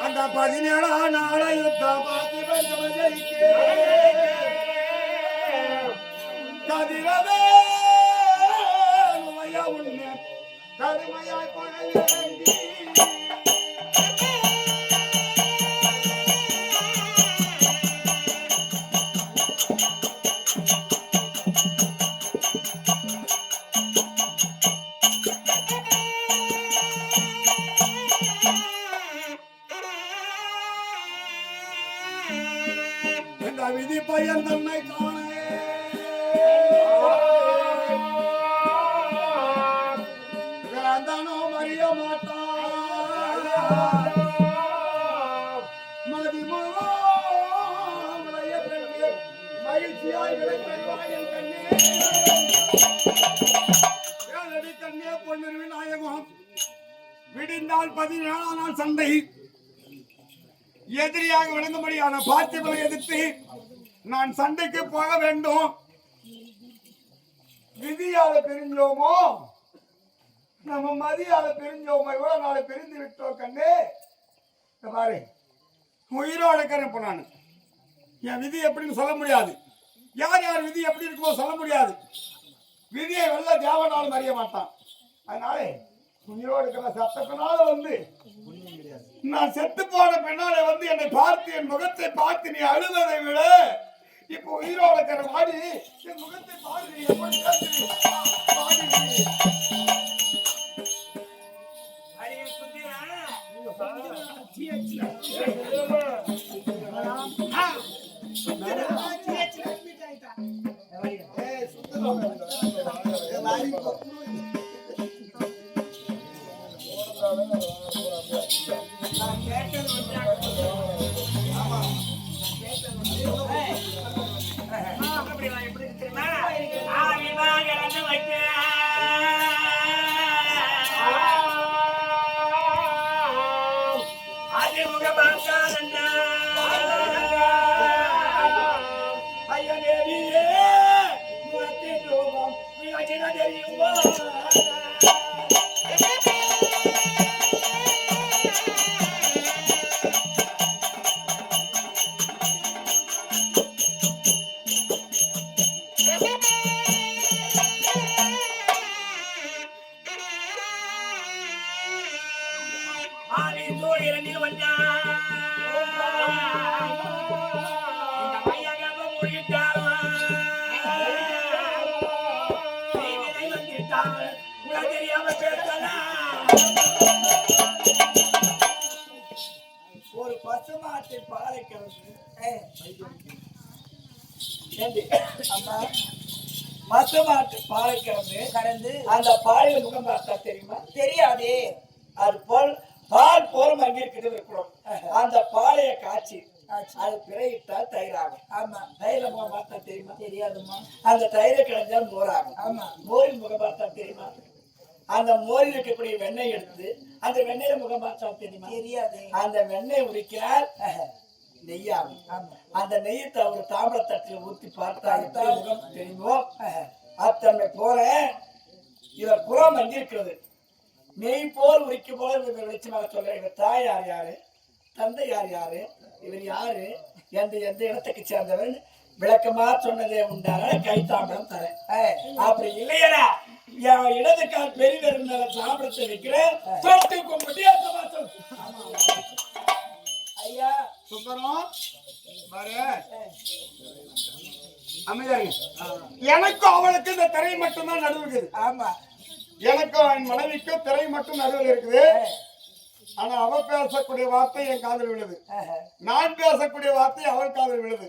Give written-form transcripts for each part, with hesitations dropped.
அந்த 17 நாள யுத்தம் பார்த்து கதிரவே உன்னை கடுமையாய் கொள்ள வேண்டி விதி பையன் தன்னை காண வேந்தானோ மறிய மாட்டான் மதிமுறைய மகிழ்ச்சியாய் விடைபெறுவாய் கண்ணே கண்ணே பொன்னிருவி நாயகம் விடிந்தால் 17 நாள் சண்டை எதிரியாக விளங்கும்படியான பார்த்திபனை எதிர்த்து நான் சண்டைக்கு போக வேண்டும். விதியால பிரிஞ்சோமோ நம்ம மதியால பிரிஞ்சோமோ இவ்வளவு நாளை பிரிந்து விட்டோம் கண்ணே. பாரு உயிரோட இருக்கிறேன் இப்ப நான். என் விதி எப்படின்னு சொல்ல முடியாது. யார் யார் விதி எப்படி இருக்குமோ சொல்ல முடியாது. விதியை வெல்ல தேவனாலும் அறிய மாட்டான். அதனால உயிரோடு இருக்கிற சத்தத்தினால வந்து நான் செத்து போன பின்னாலே வந்து என்னை பார்த்து என் முகத்தை பார்த்து நீ அழுவதை விட இப்போ உயிரோட இருக்கிற மாடி என் முகத்தை பார்த்து எப்படி ஒரு பசுமாட்டை பாலை பசுமாட்டு பாலை கறந்து அந்த பாலில முகம் பார்த்தா தெரியுமா? தெரியாதே. அது போல் பால் போல் மங்கிருக்கிறது இருக்கிறோம். அந்த பாலைய காய்ச்சி அது பிறையிட்டால் தயிராகும். ஆமா, தயிர முகம் பார்த்தா தெரியுமா? தெரியாதுமா. அந்த தயிரை கிடந்தால் மோராகும். ஆமா, மோரின் முகம் பார்த்தா தெரியுமா? அந்த மோரில் இருக்கக்கூடிய வெண்ணெய் எடுத்து அந்த வெண்ணெயில முகம் பார்த்தா தெரியுமா? தெரியாது. அந்த வெண்ணெய் உரிக்கிறார் நெய்யாகும். அந்த நெய்யத்தை ஒரு தாமிர தட்டில் ஊற்றி பார்த்தா முகம் தெரியுமோ? அத்தன்மை போற இவர் புறம் அங்கிருக்கிறது. நெய் போல் உரிக்கும் போல வெளிச்சமாக சொல்ற இவர் தாய் யார் யாரு, தந்தை யார் யாரு, இவர் யாரு, எந்த எந்த இடத்துக்கு சேர்ந்தவன் விளக்கமா சொன்னதே உண்டான கை தாமிரம் தரேன். அப்படி இல்லையடா என் இடது கால் பெரியவர் தாமிரத்தை வைக்கிறேன் தொட்டு கும்பிட்டு ஐயா சுந்தரம் எனக்கும் அவளுக்கு இந்த திரை மட்டும்தான் நடுவு இருக்குது. ஆமா, எனக்கும் என் மனைவிக்கும் திரை மட்டும் நடுவில் இருக்குது. ஆனா அவ பேசக்கூடிய வார்த்தை என் காதல் விழுது, நான் பேசக்கூடிய வார்த்தை அவள் காதல் விழுது.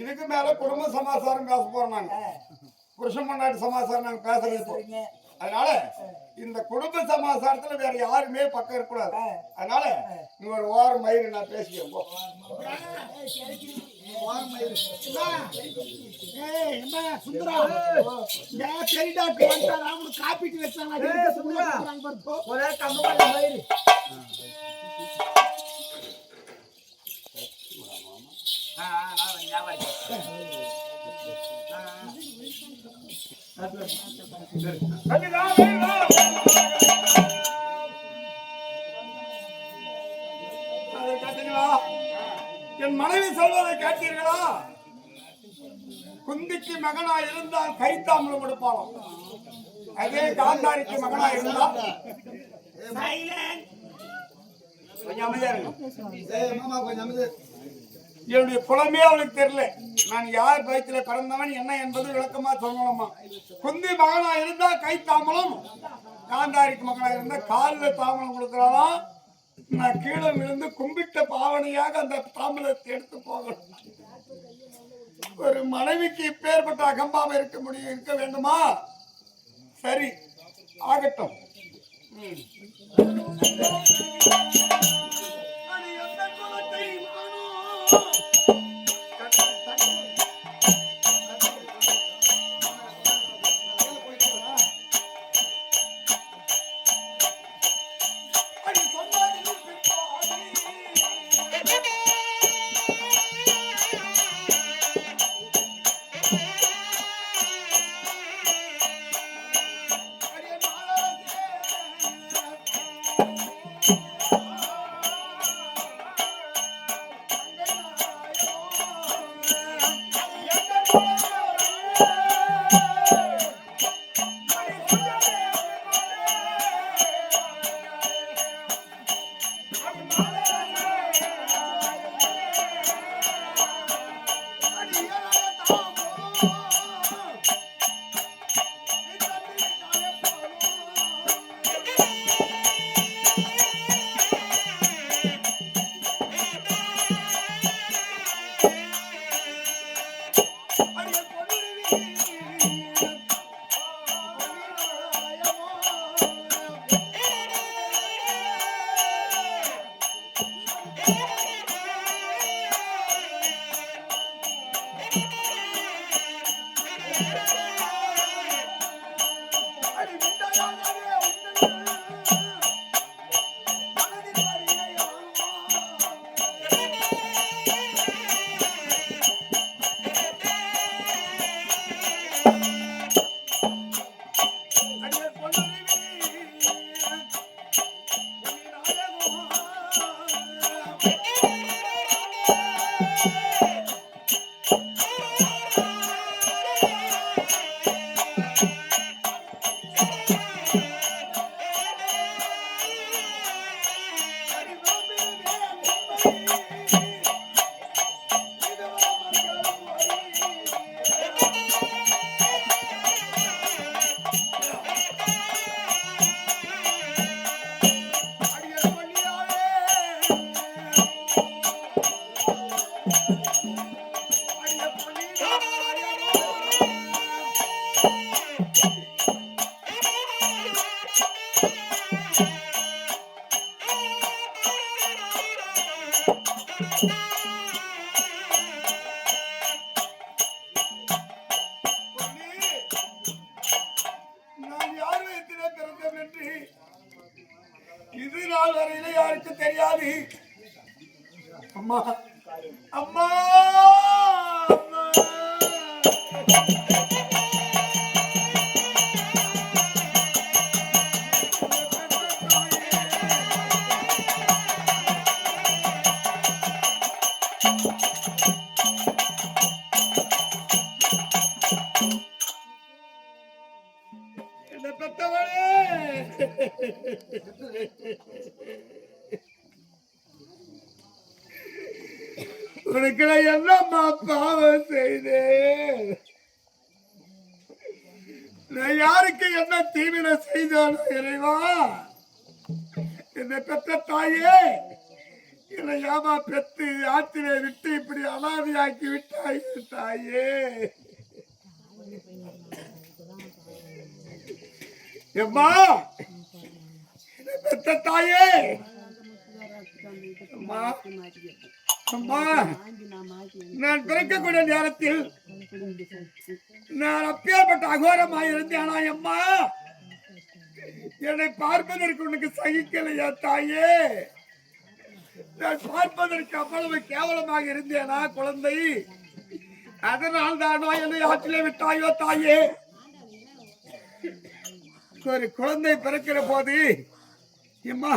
இதுக்கு மேல குடும்ப சமாச்சாரம் பேச போறோம். நாங்க புருஷன் பொண்டாட்டி சமாச்சாரம் நாங்க பேசுறது. அதனால இந்த குடும்ப சமாச்சாரத்துல வேற யாருமே பக்கம் இருக்கக்கூடாது. அதனால நீ ஒரு ஓரம் மயிறு நான் பேசிக்கிறேன். காப்பிட்டு வச்சாங்க என் மனைவி சொல்வதை கேட்டீர்களா? குந்திக்கு மகனா இருந்தால் கைத்தாமலம் கொடுப்பாலும், அதே காந்தாரிக்கு மகனா இருந்தால் கொஞ்சம் அமைதியா இருங்க. என்னுடைய புலமே அவனுக்கு தெரியல. நான் யார் பயத்தில பிறந்தவன் என்ன என்பது விளக்கமா சொல்லணுமா? குந்தி மகனா இருந்தா கை தாமலம், காந்தாரிக்கு மகனா இருந்தா காலில் தாமலம் கொடுக்கிறாராம். நான் கீழே விழுந்து கும்பிட்ட பாவனையாக அந்த தாமலத்தை எடுத்து போகணும். ஒரு மனைவிக்கு இப்பேற்பட்ட அகம்பாவம் இருக்க வேண்டுமா? சரி, ஆகட்டும். இது நாள் வரையில யாருக்கு தெரியாது. அம்மா அம்மா என்ன பெத்தவளே, உனக்கு நான் என்னம்மா பாவம் செய்தேன்? நான் யாருக்கு என்ன தீவிர செய்தானோ இறைவா? என்னை பெற்ற தாயே, என்னை ஏமா பெத்து ஆற்றிலே விட்டு இப்படி அனாதையாக்கி விட்டாய் தாயே. எம்மா, என்னை பெற்ற தாயே, அம்மா அம்மா, நான் பிறக்கக்கூடிய நேரத்தில் நான் அப்பேற்பட்ட அகோரமாக இருந்தேனா? அம்மா, என்னை பார்ப்பதற்கு உனக்கு சகிக்கலையா தாயே? நான் பார்ப்பதற்கு அவ்வளவு கேவலமாக இருந்தேனா குழந்தை? அதனால் தானோ என்னை ஆற்றிலே விட்டாயோ தாயே? ஒரு குழந்தை பிறக்கிற போது எம்மா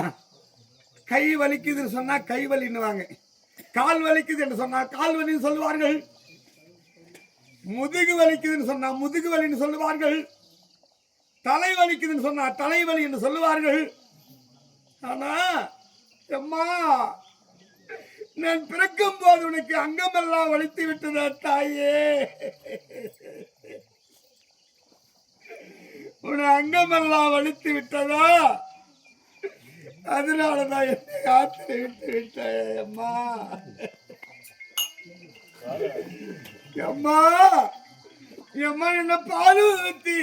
கை வலிக்குதுன்னு சொன்னா கை வலின்னுவாங்க, கால் வலிக்குது என்று சொன்னா கால் வலின்னு சொல்லுவார்கள், முதுகு வலிக்குதுன்னு சொன்னா முதுகு வலின்னு சொல்லுவார்கள், தலை வலிக்குதுன்னு சொன்னா தலைவலி என்று சொல்லுவார்கள். ஆனா அம்மா நான் பிறக்கும் போது உனக்கு அங்கமெல்லாம் வலித்து விட்டதா தாயே? உன அங்கமெல்லாம் வலித்து விட்டதா? அதனாலதான் என்னை ஆத்திரை விட்டு விட்டேன் அம்மா. அம்மா அம்மா என்ன பால் ஊத்தி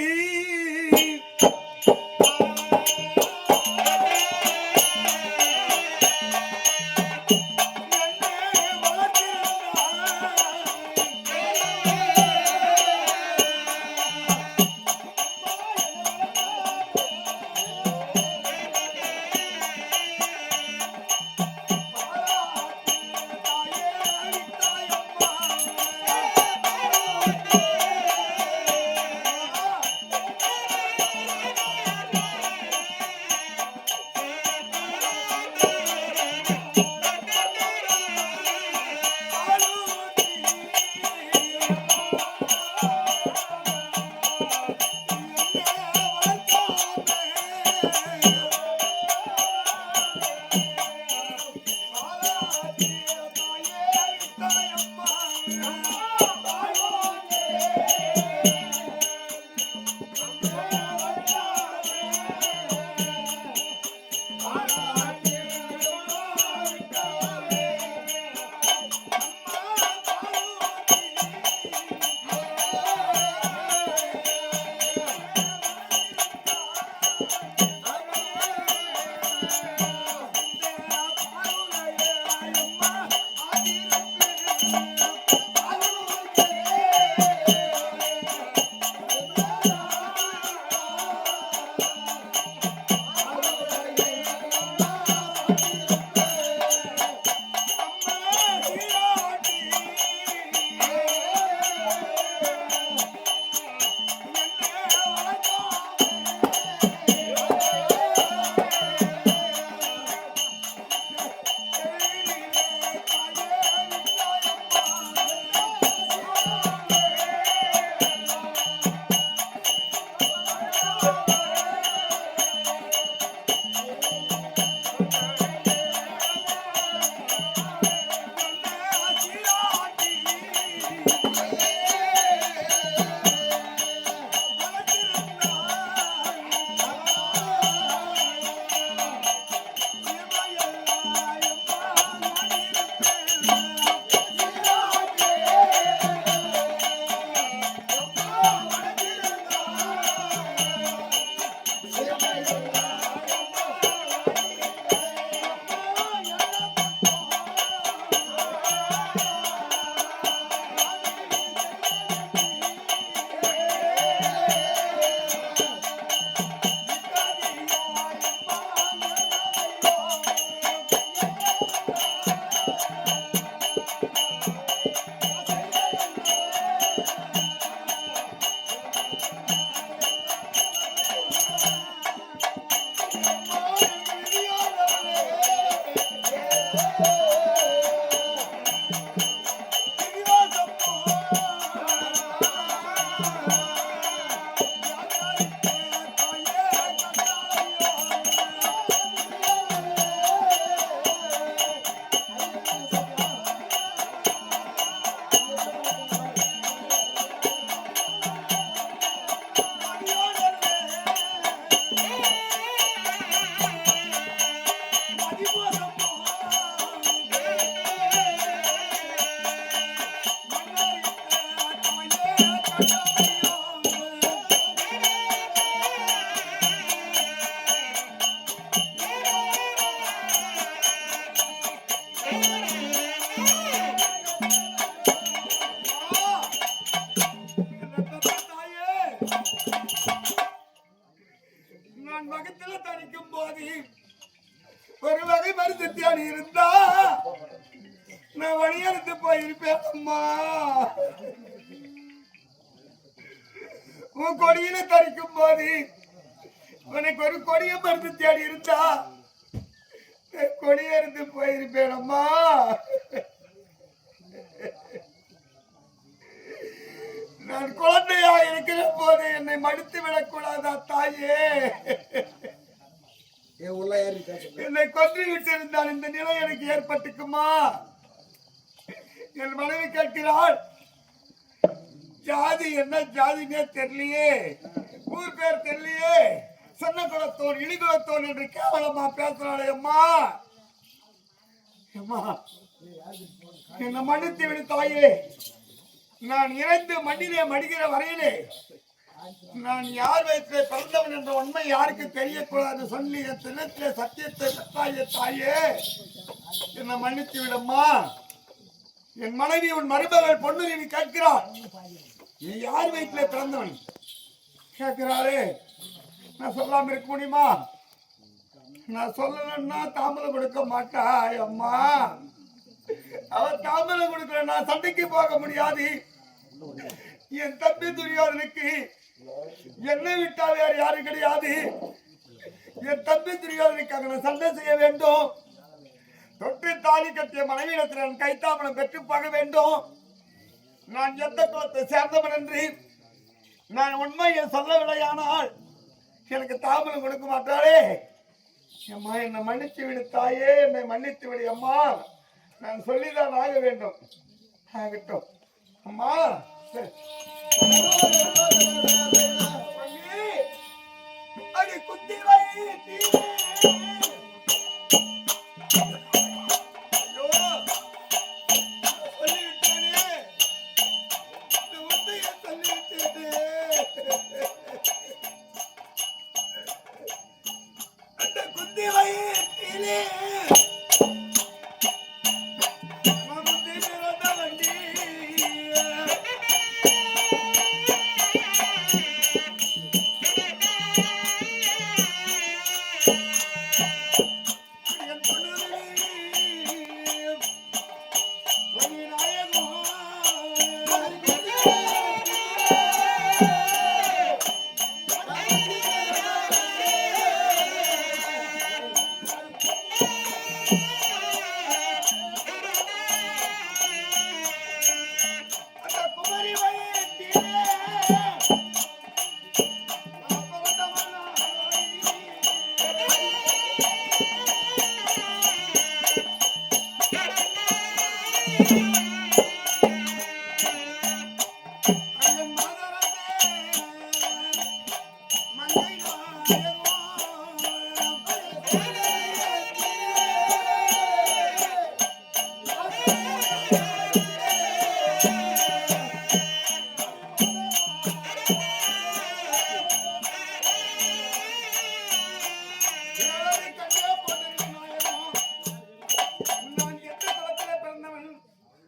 நான் வகத்தில் தனிக்கும் போது ஒரு வகை மருத்துவத்தியாடி இருந்தா உன் கொடியில தரிக்கும் போது உனக்கு ஒரு கொடிய மருந்து தேடி இருந்தா கொடிய இருந்து போயிருப்பேனம்மா. நான் குழந்தையா இருக்கிற போது என்னை மடித்து விடக்கூடாதா தாயே? என்னை கொன்று விட்டிருந்தால் இந்த நிலை எனக்கு ஏற்பட்டுக்குமா? என் மனைவி கேட்கிறாள், ஜாதி என்ன ஜாதினே தெரியலையே, ஊர் பேர் தெரியலையே, சொன்ன குலத்தோன் இடிகுலத்தோன் என்று கேவலமா பேசுறாளே அம்மா. அம்மா என்னை மன்னித்து விடு தாயே. நான் இறந்து மண்ணிலே மடிகிற வரையிலே நான் யார் வயிற்றிலே பிறந்தவன் என்ற உண்மை யாருக்கு தெரியக்கூடாது சொல்லி என் தினத்திலே சத்தியத்தை பெற்றாயே தாயே. என்னை மன்னித்து விடம்மா. என் மனைவி உன் மருமகள் பொன்னுரிமை கேட்கிறாள், நீ யார் வயிற்றிலே பிறந்தவன் கேட்கிறாளே. நான் சொல்லாம இருக்க முடியுமா? நான் சொல்லணும்னா தாமதம் கொடுக்க மாட்டாய் அம்மா. அவ தாமதம் கொடுக்கல, நான் சண்டைக்கு போக முடியாது. என் தம்பி துரியோதனுக்கு என்னை விட்டா வேறு யாரும் கிடையாது. என் தம்பி துரியோதனுக்காக நான் சண்டை செய்ய வேண்டும். தொற்று தாலி கட்டிய மனைவியிடத்தில் நான் கைத்தாமலம் பெற்று போக வேண்டும். நான் எந்த குலத்தை சேர்ந்தவன் என்று நான் உண்மையை சொல்லவில்லையானால் எனக்கு தாமதம் கொடுக்க மாட்டாளே. அம்மா என்னை மன்னித்து விடு தாயே, என்னை மன்னித்து விடு அம்மா. நான் சொல்லிதான் ஆக வேண்டும். ஆகட்டும் அம்மா. அடி குத்தி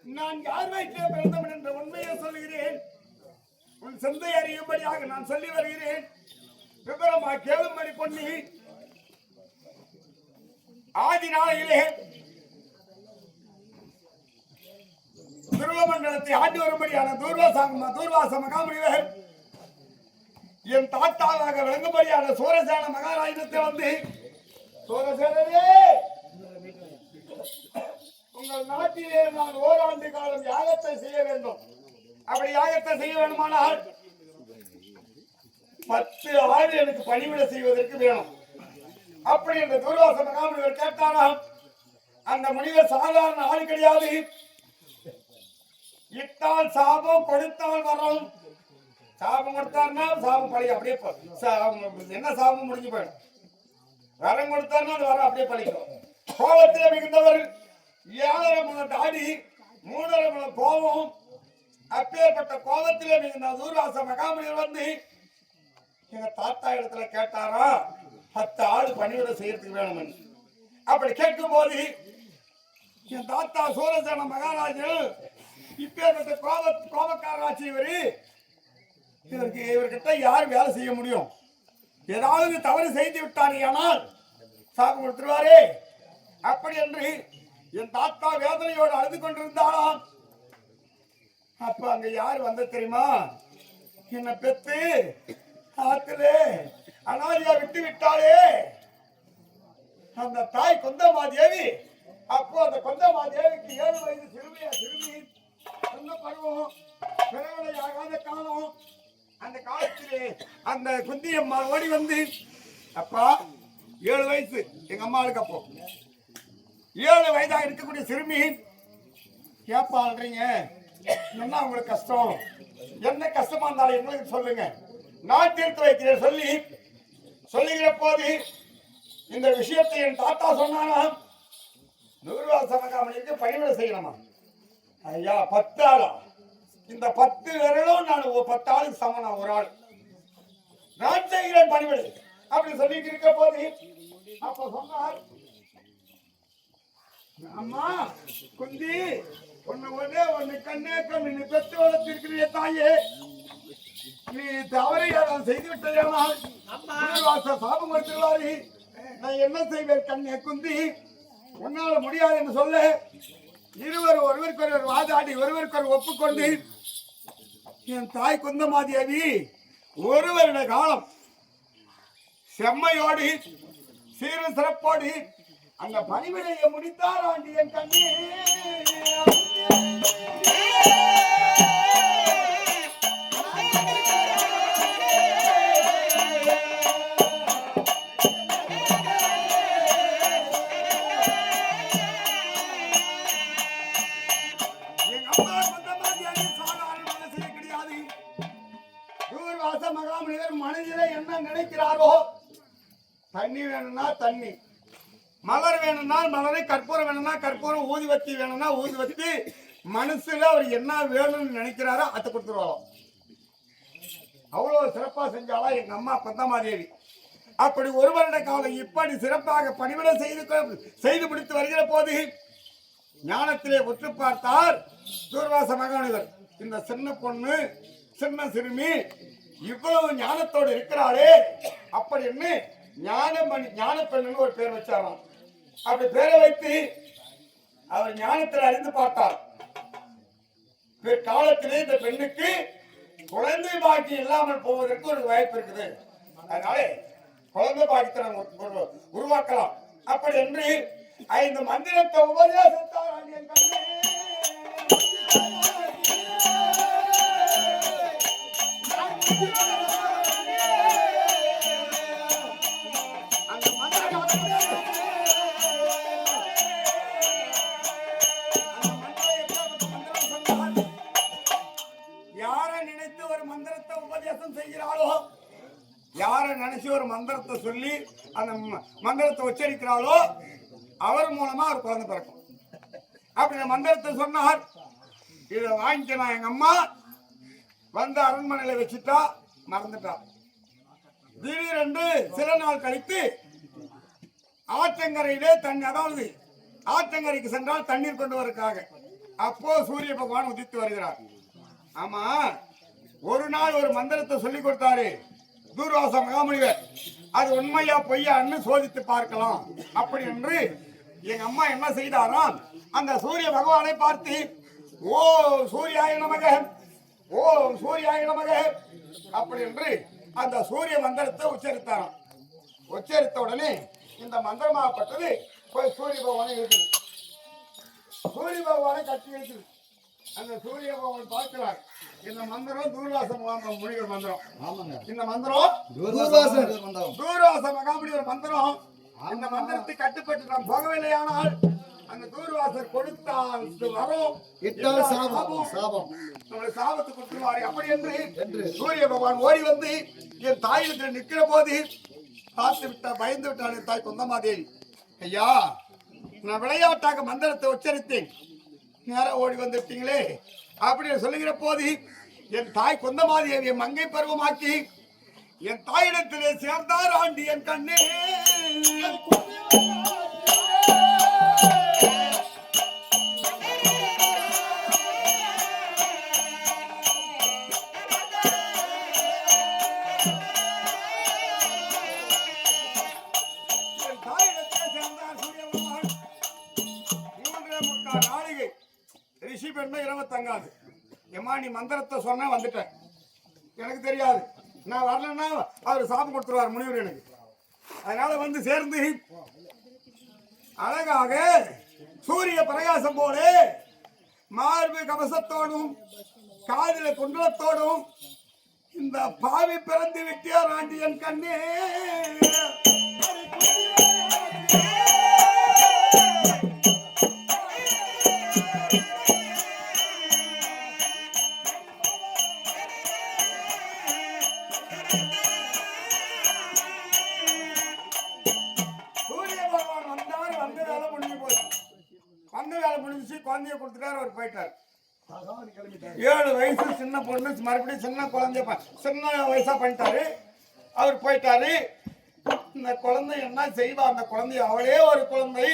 நான் யார் வயிற்றிலே பிறந்தவன் என்ற உண்மையை சொல்லுகிறேன். உன் சிந்தை அறியும்படியாக நான் சொல்லி வருகிறேன். விவரமா கேளும்படி பொன்னி. ஆதி நாளையிலே திருவமண்டலத்தை ஆண்டு வரும்படியான தூர்வாச மகாமுனிவர் என் தாத்தாவாக விளங்கும்படியான சூரசேன மகாராஜத்தை வந்து, சூரசேனரே, உங்கள் நாட்டிலே நான் ஓராண்டு காலம் யாகத்தை செய்ய வேண்டும். அப்படி யாகத்தை செய்ய வேண்டுமானால் 10 ஆடு எனக்கு பணிவிட செய்வதற்கு வேணும். அப்படி இந்த தூர்வாச மகாமுனிவர் கேட்டாராம். அந்த முனிவர் சாதாரண ஆள் கிடையாது. இட்டால் சாபம், கொடுத்தால் வரும். சாபம் கொடுத்தாருன்னா சாபம் பழி அப்படியே என்ன சாபம் முடிஞ்சு போயிடும். வரம் கொடுத்தாருன்னா அது வரம் அப்படியே பழிக்கும். கோபத்திலே மிகுந்தவர் 7.5 முழம் தாடி 3.5 முழம் கோபம். அப்பேற்பட்ட கோபத்திலே மிகுந்த தூர்வாச மகாமுனிவர் வந்து எங்க தாத்தா இடத்துல கேட்டாரா 10 ஆடு பணிவிட செய்யறதுக்கு வேணும். அப்படி கேட்கும் போது என் தாத்தா சூரசேன மகாராஜன் இப்பேற்பட்ட கோபக்காராட்சி இவர்கிட்ட யார் வேலை செய்ய முடியும்? ஏதாவது தவறு செய்து விட்டானே ஆனால் சாபம் கொடுத்துருவாரே. அப்படி என்று என் தாத்தா வேதனையோடு அழுது கொண்டிருந்தாலும் அப்ப அங்க யார் வந்த தெரியுமா? என்ன பெத்து ஆத்துல அனாதையா விட்டு விட்டாளே அந்த தாய் கொந்தமாதேவி. அப்போ அந்த கொந்தமாதேவிக்கு 7 வயது சிறுமி சொந்த பருவம் பிறவனை ஆகாத காலம். அந்த காலத்திலே அந்த குந்தியம்மா ஓடி வந்து, அப்பா 7 வயசு எங்க அம்மாவுக்கு, அப்போ 7 வயதாக இருக்கக்கூடிய சிறுமி, ஏப்பா ஆள்றீங்க, என்ன உங்களுக்கு கஷ்டம், என்ன கஷ்டமா இருந்தாலும் எங்களுக்கு சொல்லுங்க, நான் தீர்த்து வைக்கிறேன் சொல்லுகிற போது இந்த விஷயத்தை என் தாத்தா சொன்னானா, நூறுவாச மகாமணிக்கு பணிவிடை செய்யணுமா? ஐயா 10 ஆளா? இந்த 10 விரலும் நான் 10 ஆளுக்கு சமனா, ஒரு ஆள் நான் செய்கிறேன் பணிவிடை அப்படி சொல்லிட்டு இருக்க போது அப்ப சொன்னார், அம்மா குந்தி, ஒன்னு கண்ணே கண்ணு நீ பெற்று வளர்த்திருக்கிற தாயே, நீ தவறை நான் செய்து விட்டதேனால் சாபம் கொடுத்துருவாரு. நான் என்ன செய்வேன் கண்ணே குந்தி, உன்னால முடியாது என்று சொல்ல இருவர் ஒருவருக்கொருவர் வாதாடி ஒருவருக்கொரு ஒப்புக்கொண்டு என் தாய் குந்தமாதேவி 1 வருட காலம் செம்மையோடு சீர சிறப்போடு அந்த பணிவிடையை முடித்தார் ஆண்டி என் கண்ணே. மகாமனிதர் மனதிலே என்ன நினைக்கிறாரோ, தண்ணி வேணும்னா தண்ணி, மலர் வேணும்னா மலரை, கற்பூரம் வேணும்னா கற்பூரம், ஊதுவத்தி வேணும்னா ஊதுவத்தி, மனசுல அவர் என்ன வேணும்னு நினைக்கிறாரோ அதை கொடுத்துருவாரோ. அவ்வளவு சிறப்பா செஞ்சாலா எங்க அம்மா கொந்தமாதேவி. அப்படி 1 வருட காலம் இப்படி சிறப்பாக பணிவிடை செய்து முடித்து வருகிற போது ஞானத்திலே உற்று பார்த்தார் தூர்வாச மகாமனிதர். இந்த சின்ன பொண்ணு, சின்ன சிறுமி இவ்வளவு ஞானத்தோடு இருக்கிறாளே அப்படின்னு ஞான பெண்ணுன்னு ஒரு பேர் வச்சாராம். அப்படி பேரை வைத்து அவர் ஞானத்தில் அறிந்து பார்த்தார். பிற்காலத்திலே இந்த பெண்ணுக்கு குழந்தை பாக்கி இல்லாமல் போவதற்கு ஒரு வாய்ப்பு இருக்குது, அதனால குழந்தை பாக்கியத்தை நம்ம உருவாக்கலாம் அப்படி என்று 5 மந்திரத்தை உபதேசித்தார். யாரை நினைச்சு ஒரு மந்திரத்தை சொல்லி அந்த மந்திரத்தை உச்சரிக்கிறாளோ அவர் மூலமா ஒரு குழந்தை பிறக்கும். அப்படி மந்திரத்தை சொன்னார். இதை வாங்கிக்கணும். எங்க அம்மா வந்து அரண்மனையில வச்சுட்டா, மறந்துட்டா. திடீரென்று சில நாள் கழித்து ஆற்றங்கரையிலே தண்ணி, அதாவது ஆற்றங்கரைக்கு சென்றால் தண்ணீர் கொண்டு வருவதற்காக அப்போ சூரிய பகவான் உதித்து வருகிறார். ஆமா, ஒரு நாள் ஒரு மந்திரத்தை சொல்லி கொடுத்தாரு தூர்வாச மகாமுனிவர். அது உண்மையா பொய்யான்னு சோதித்து பார்க்கலாம் அப்படி என்று எங்க அம்மா என்ன செய்தாராம், அந்த சூரிய பகவானை பார்த்து ஓ சூர்யாய நமக, ஓ சூர்யாய நமக அப்படி என்று அந்த சூரிய மந்திரத்தை உச்சரித்தாராம். உச்சரித்த உடனே இந்த மந்திரமாகப்பட்டது போய் சூரிய பகவானை இருக்குது, சூரிய பகவானை கட்டி வைக்குது. அந்த சூரிய பகவான் பார்க்கிறார், இந்த மந்திரம் தூர்வாச முனிவர் மந்திரம். இந்த மந்திரம் தூர்வாச மகாமுனிவர் மந்திரம். இந்த மந்திரத்தை கட்டுப்பட்டு நாம் போகவில்லையானால் அந்த தூர்வாசர் கொடுத்தால் வரும், நம்முடைய சாபத்தை கொடுத்துருவாரு அப்படி என்று சூரிய பகவான் ஓடி வந்து என் தாயிடத்தில் நிற்கிற போது பார்த்து விட்டா, பயந்து விட்டாள் என் தாய் கொந்தமாதேவி. ஐயா, நான் விளையாட்டாக மந்திரத்தை உச்சரித்தேன், நேரம் ஓடி வந்துட்டீங்களே அப்படின்னு சொல்லுகிற போது என் தாய் கொந்தமாதேவியை மங்கை பருவமாக்கி என் தாயிடத்திலே சேர்ந்தார் ஆண்டி என் கண்ணே. ரிஷி பெண்மை இரவு தங்காது. ஏமா நீ மந்திரத்தை சொன்ன வந்துட்டேன், எனக்கு தெரியாது, நான் வரலன்னா அவர் சாப்பிட்டு கொடுத்துருவார் முனிவர் எனக்கு. அதனால வந்து சேர்ந்து அழகாக சூரிய பிரகாசம் போல மார்பு கவசத்தோடும் காதில குண்டலத்தோடும் இந்த பாவி பிறந்து விட்டியார் ஆண்டியன் கண்ணே. சூரிய பகவான் வந்தார், வந்த வேலை முடிஞ்சு போச்சு. வந்த வேலை முடிஞ்சு குழந்தைய கொடுத்துட்டாரு, அவர் போயிட்டார். 7 வயசு சின்ன பொண்ணு மறுபடியும் சின்ன குழந்தைய சின்ன வயசா பண்ணிட்டாரு, அவர் போயிட்டாரு. இந்த குழந்தை என்ன செய்வா? அந்த குழந்தைய அவளே ஒரு குழந்தை,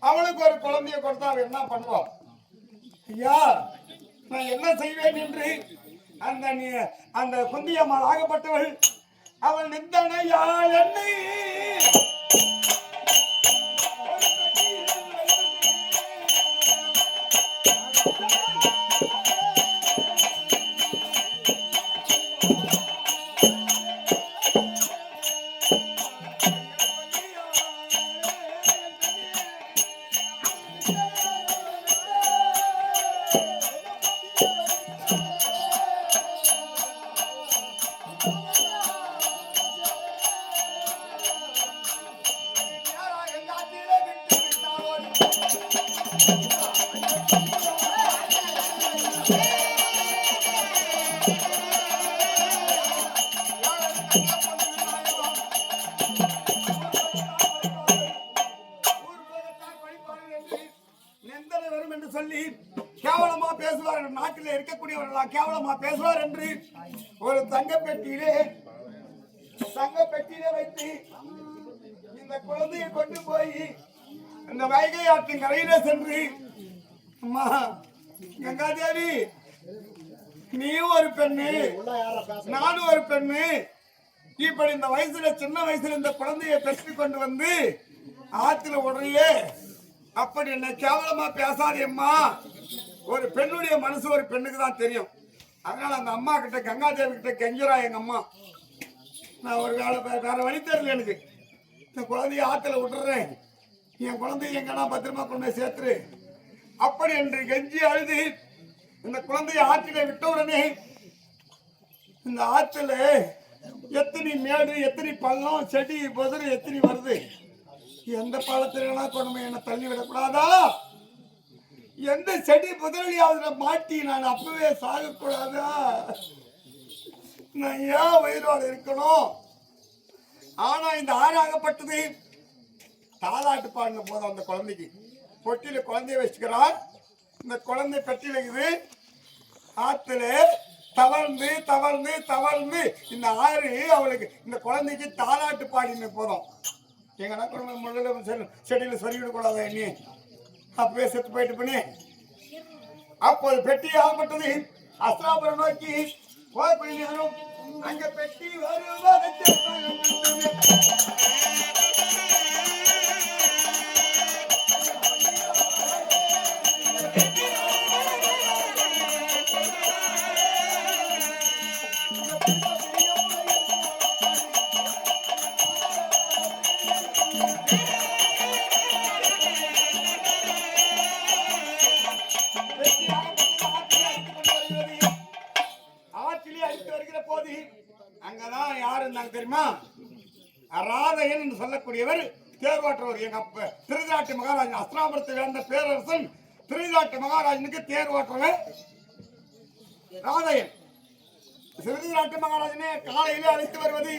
அவளுக்கு ஒரு குழந்தைய கொடுத்தா அவ என்ன பண்ணுவான்? ஐயா நான் என்ன செய்வேன் என்று அந்த குந்தியம்மாள் ஆகப்பட்டவள் அவள் நிந்தனையாள் என்னை சொல்லி கேவலமா பேசுவார். நாட்டில் இருக்கக்கூடியவர்களா கேவலமா பேசுவார் என்று ஒரு தங்க பெட்டியிலே வைத்து இந்த குழந்தையை கொண்டு போய் இந்த வைகை ஆற்றின் கரையிலே சென்று, அம்மா கங்காதேவி நீ ஒரு பெண்ணு, நானும் ஒரு பெண்ணு, இப்படி இந்த வயசுல சின்ன வயசுல இந்த குழந்தையை பெற்று கொண்டு வந்து ஆத்துல உடனே அப்படி என்ன கேவலமா பேசாதேம்மா. ஒரு பெண்ணுடைய மனசு ஒரு பெண்ணுக்கு தான் தெரியும். அதனால அந்த அம்மா கிட்ட கங்காதேவி கிட்ட கெஞ்சுறா, எங்க அம்மா நான் ஒரு வேற வழி தெரியல, எனக்கு இந்த குழந்தைய ஆத்துல விட்டுறேன், என் குழந்தைய எங்கன்னா பத்திரமா கொண்டு போய் சேர்த்துரு அப்படி என்று கெஞ்சி அழுது இந்த குழந்தைய ஆற்றில விட்ட உடனே இந்த ஆற்றுல எத்தனை மேடு, எத்தனை பள்ளம், செடி புதர் எத்தனை வருது. எந்த பாலத்திலாம் கொண்டு என்ன தள்ளி விடக்கூடாதா? எந்த செடி புதலியாவது மாட்டி நான் அப்பவே சாகக்கூடாதா? நான் ஏன் உயிரோடு இருக்கணும்? ஆனா இந்த ஆறாகப்பட்டது தாலாட்டு பாடின போதும் அந்த குழந்தைக்கு பொட்டியில குழந்தைய வச்சுக்கிறான். இந்த குழந்தை பெட்டி வைக்குது. ஆத்துல தவழ்ந்து தவழ்ந்து தவழ்ந்து இந்த ஆறு அவளுக்கு இந்த குழந்தைக்கு தாலாட்டு பாடின போதும். எங்கன்னா குடும்பம் முழுவதும் செடியில் சொருகிடக்கூடாது, நீ அப்பவே செத்து போயிட்டு பண்ணி. அப்போது பெட்டி ஆகப்பட்டது அஸ்திராபுரம் நோக்கி போய் அங்க பெட்டி வருவதை அங்கதான் யாரு இருந்தாங்க தெரியுமா? ராதையன் என்று சொல்லக்கூடியவர் தேர்வாற்றவர். எங்க அப்ப திருநாட்டு மகாராஜன் அஸ்திராபுரத்தை வேண்ட பேரரசன் திருநாட்டு மகாராஜனுக்கு தேர்வாற்றவர் ராதையன். திருநாட்டு மகாராஜனே காலையிலே அழைத்து வருவது,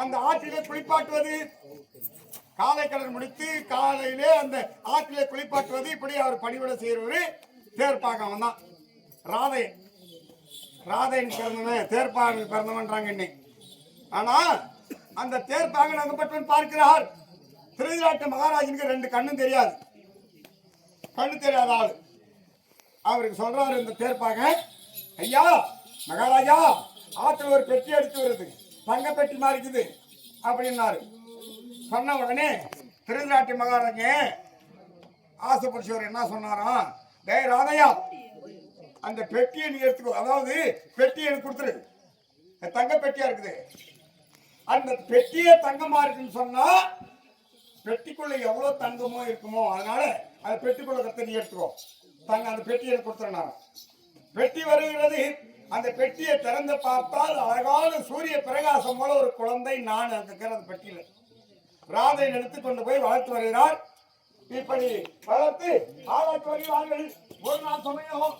அந்த ஆற்றிலே குளிப்பாட்டுவது, காலை கடல் முடித்து காலையிலே அந்த ஆற்றிலே குளிப்பாட்டுவது, இப்படி அவர் பணிவிட செய்யறவரு தேர்ப்பாக அவன் தான் ராதையன். ராதையன் பிறந்தவன் தேர்ப்பாக பிறந்தவன்றாங்க இன்னைக்கு. ஆனா அந்த தேர்ப்பாக அகப்பட்டவன் பார்க்கிறார். திருநாட்டு மகாராஜனுக்கு 2 கண்ணும் தெரியாது, கண்ணு தெரியாத ஆளு. அவருக்கு சொல்றாரு இந்த தேர்ப்பாக, ஐயா மகாராஜா ஆற்றுல ஒரு பெட்டி அடித்து வருது, தங்க பெட்டி மாதிரி இருக்குது அப்படின்னாரு. சொன்ன உடனே திருநாட்டு மகாராஜன் ஆசைப்படிச்சவர் என்ன சொன்னாராம், டேய் ராதையா அந்த பெட்டியை நீ எடுத்துக்கோ. அதாவது பெட்டியை எனக்கு கொடுத்துரு. தங்க பெட்டியா இருக்குது. அந்த பெட்டியே தங்கமா இருக்குன்னு சொன்னா பெட்டிக்குள்ள எவ்வளவு தங்கமோ இருக்குமோ, அதனால அந்த பெட்டிக்குள்ள கத்த நீ எடுத்துக்கோ. தங்க அந்த பெட்டியை எனக்கு கொடுத்துறேன். நான் பெட்டி வருகிறது. அந்த பெட்டியை திறந்து பார்த்தால் அழகான சூரிய பிரகாசம் போல ஒரு குழந்தை நான் இருக்கிற அந்த பெட்டியில ராதை எடுத்து கொண்டு போய் வளர்த்து வருகிறார். இப்படி வளர்த்து ஆளாக்கி வருகிறார்கள். ஒரு நாள் சமயம்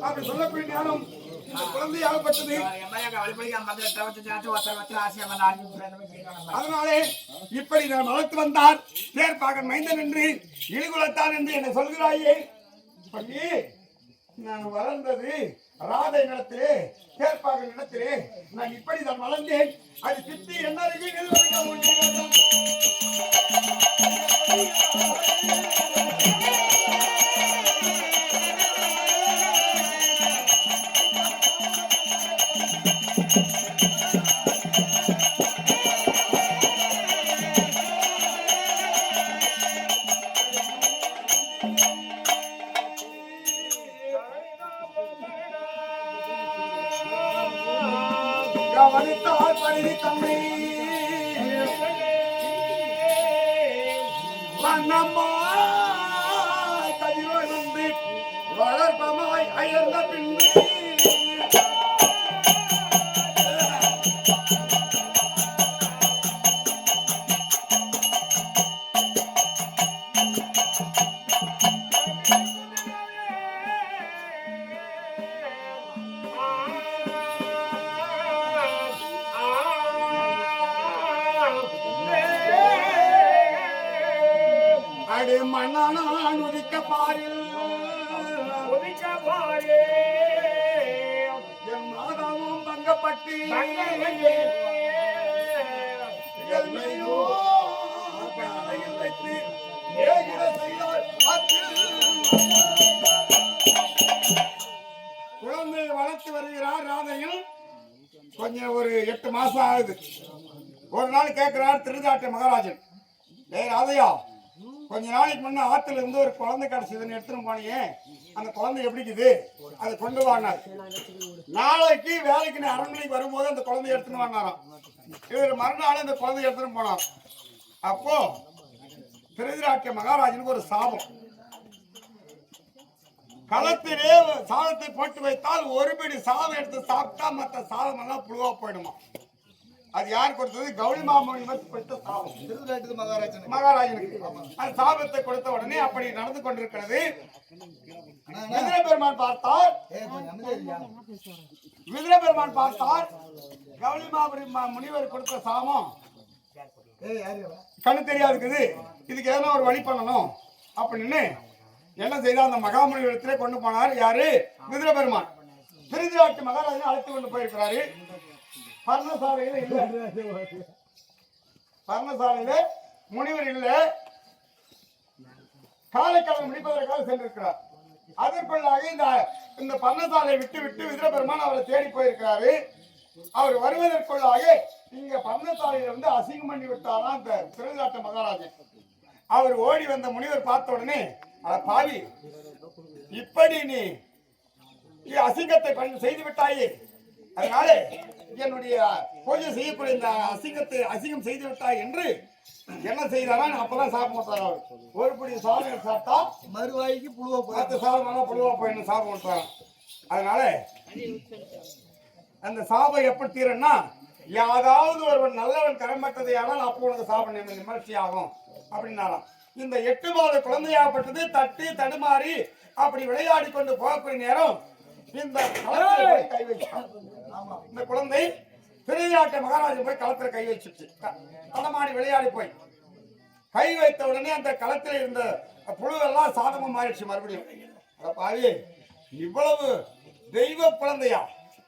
அப்படி சொல்லக்கூடிய நேரம் இந்த குழந்தை ஆகப்பட்டது. அதனாலே இப்படி நான் வளர்த்து வந்தார். தேர்ப்பாகன் மைந்தன் என்று இழிகுலத்தான் என்று என்னை சொல்கிறாயே. பள்ளி நான் வளர்ந்தது ராதை நிலத்திலே, தேர்ப்பாகன் நிலத்திலே. நான் இப்படி நான் வளர்ந்தேன். அது பித்தி என்ன கவனித்தால் பழி தம்மை வண்ணமாய் கதிரொன்று வளர்ப்பமாய் அயர்ந்த பின்பு அடு மன்னனான் உதிக்க பாரில் என் மாதாவும் பங்கப்பட்டு எல்லையோ அடையில் வைத்து ஏகிட செய்தார். குழந்தையை வளர்த்து வருகிறார் ராதையில். கொஞ்சம் ஒரு 8 மாசம் ஆகுது. ஒரு நாள் கேட்கிறார் திருதாட்ட மகாராஜன், ஏய் ராதையா, கொஞ்ச நாளைக்கு முன்ன ஆத்துல இருந்து ஒரு குழந்தை கிடைச்சதுன்னு எடுத்துன்னு போனீங்க, அந்த குழந்தை எப்படிக்குது, அதை கொண்டு வாங்கினார். நாளைக்கு வேலைக்கு அரண்மனைக்கு வரும்போது அந்த குழந்தைய எடுத்துன்னு வாங்கினாராம். இவர் மறுநாள் அந்த குழந்தைய எடுத்துன்னு போனார். அப்போ திருதராட்டிய மகாராஜனுக்கு ஒரு சாபம். களத்திலே சாதத்தை போட்டு வைத்தால் ஒரு பிடி சாதம் எடுத்து சாப்பிட்டா மற்ற சாதம் எல்லாம் புழுவா போயிடுமா. அது யார் கொடுத்தது? கௌரி மாமணி கொடுத்த சாபம் மகாராஜனுக்கு. அந்த சாபத்தை கொடுத்த உடனே அப்படி நடந்து கொண்டிருக்கிறது. விதுர பெருமான் பார்த்தார் கௌரி மாமணி முனிவர் கொடுத்த சாபம் கண்ணு தெரியாதுக்குது, இதுக்கு எதனா ஒரு வழி பண்ணணும் அப்படின்னு என்ன செய்தா அந்த மகாமுனிவரத்திலே கொண்டு போனார். யாரு? விதுர பெருமான். திருதராட்டி மகாராஜனை அழைத்து கொண்டு போயிருக்கிறாரு. பர்ணசாலையில இல்ல, பர்ணசாலையில முனிவர் இல்ல, காலைக்காலம் முடிப்பதற்காக சென்றிருக்கிறார். அதற்குள்ளாக இந்த பர்ணசாலையை விட்டு விதுர பெருமான் அவரை தேடி போயிருக்கிறாரு. அவர் வருவதற்குள்ளாக இங்க பர்ணசாலையில வந்து அசிங்கம் பண்ணி விட்டாராம் இந்த திருதராட்ட மகாராஜன். அவர் ஓடி வந்த முனிவர் பார்த்த உடனே, அட பாவி, இப்படி நீ அசிங்கத்தை செய்து விட்டாயே, அதனால என்னுடைய பூஜை செய்யக்கூடிய இந்த அசிங்கம் செய்து விட்டாய் என்று என்ன செய்தாரா? அப்பதான் சாப்பிட மாட்டார். அவர் ஒரு படி சாதம் சாப்பிட்டா மறுவாய்க்கு புழுவா போய் சாதம் புழுவா போய் சாப்பிட மாட்டாராம். அதனால அந்த சாபம் எப்படி தீரன்னா, யாராவது ஒருவன் நல்லவன் கரம்பட்டதை ஆனால் அப்போ உனக்கு சாபம் நிமர்ச்சி ஆகும் அப்படின்னாராம். இந்த 8 மாத குழந்தையாகப்பட்டது தட்டி தடுமாறி அப்படி விளையாடி கொண்டு போகக்கூடிய நேரம் இந்த கை வைச்சான். இந்த குழந்தை திருதராட்ட மகாராஜன் போய் களத்துல கை வச்சிருச்சு. தடமாடி விளையாடி போய் கை வைத்த உடனே அந்த களத்துல இருந்த புழுவெல்லாம் சாதமா மாறிடுச்சு. மறுபடியும் பாவி, இவ்வளவு தெய்வ குழந்தையா,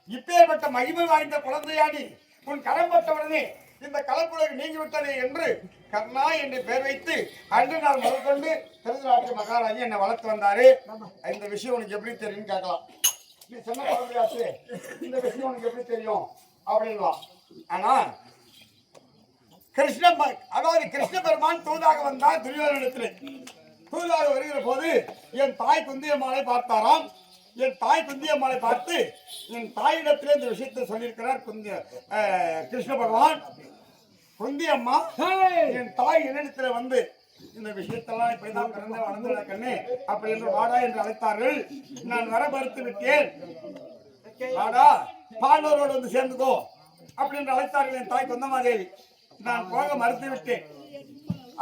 இப்பேற்பட்ட மகிமை வாய்ந்த குழந்தையா நீ, உன் கரம்பட்ட உடனே இந்த கலப்புலகு நீங்கி விட்டது என்று கர்ணா என்று பெயர் வைத்து அன்று நாள் முதல் கொண்டு திருதராட்ட மகாராஜன் என்னை வளர்த்து வந்தாரு. இந்த விஷயம் உனக்கு எப்படி தெரியும் கேட்கலாம். நீ சொன்ன குழந்தையாச்சு, இந்த விஷயம் உனக்கு எப்படி தெரியும் அப்படின்லாம். ஆனா கிருஷ்ண பெருமான் தூதாக வந்தார் துரியோதனத்திலே. தூதாக வருகிற போது என் தாய் குந்தியம்மாளை பார்த்தாராம். என் தாய் குந்தியம்மாளை பார்த்து என் தாயிடத்திலே இந்த விஷயத்தை சொல்லியிருக்கிறார் கிருஷ்ண பகவான். குந்தியம்மா என் தாய் என்னிடத்துல வந்து இந்த விஷயத்தெல்லாம் இப்படிதான் பிறந்த வளர்ந்துள்ள கண்ணே அப்படி என்று வாடா என்று அழைத்தார்கள். நான் வர மறுத்து விட்டேன். வாடா பாண்டவரோடு வந்து சேர்ந்துக்கோ அப்படி என்று அழைத்தார்கள் என் தாய் குந்தமாதேவி. நான் போக மறுத்து விட்டேன்.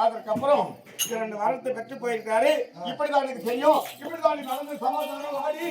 அதற்கப்புறம் 2 வாரத்தை பெற்று போயிருக்காரு. இப்படிதான் எனக்கு தெரியும். இப்படிதான் நடந்து சமாதானம் வாடி